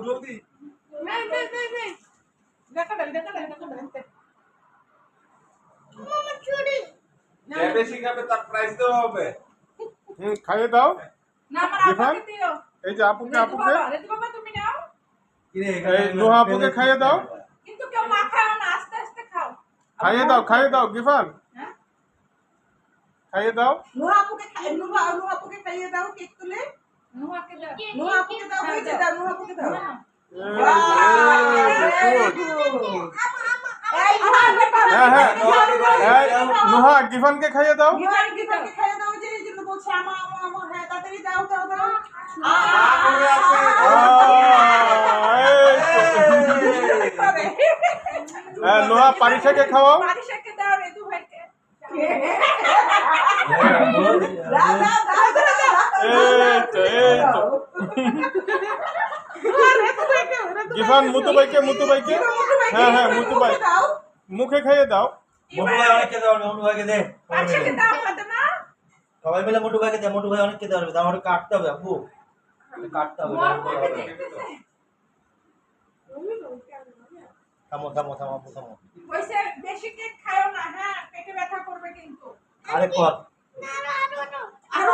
জলদি যে বেশি খাবে তার প্রাইস দেওয়া হবে। খাইয়ে দাও না আমার ইরফান, আপুকে দিও। এই যে আপুকে ঋতু আপুকে বাবা, ঋতু বাবা তুমি নাও। এই নুহা আপুকে খাইয়ে দাও, কিন্তু কেউ মাখাও না, আস্তে আস্তে খাও। খাইয়ে দাও গিফান, হ্যাঁ? খাইয়ে দাও। নুহা আপুকে খাইয়ে দাও কেক তুলে। নুহাকে দাও। নুহা আপুকে দাও, হয়েছে দাও, নুহা আপুকে দাও। এই হ্যাঁ হ্যাঁ এই নুহা গিফানকে খাইয়ে দাও। গিফানকে খাইয়ে দাও, যে এই জন্য বলছে আমা আমা আমা। হ্যাঁ তাড়াতাড়ি দাও দাও দাও। হ্যাঁ নুহা পারিসাকে খাওয়াও। পারিসাকে দাও, ঋতু ভাইকে। দাও দাও দাও দাও। এই তো গিফান মুতু ভাইকে হ্যাঁ হ্যাঁ মুতু ভাই মুখে খাইয়ে দাও। মোটু ভাই অনেককে দেওয়া হবে, মোটু ভাইকে দে। পারিসাকে দাও ফাতেমা। সবাই মিলে মোটু ভাইকে দে, মোটু ভাই অনেককে দেওয়া হবে। আমার কাটতে হবে আপু, কাটতে হবে। বল ভাইকে দেখতেছে। থামো থামো থামো আপু থামো। কইছে বেশি কেক খাও না, হ্যাঁ পেটে ব্যথা করবে কিন্তু। আরে কর। আরো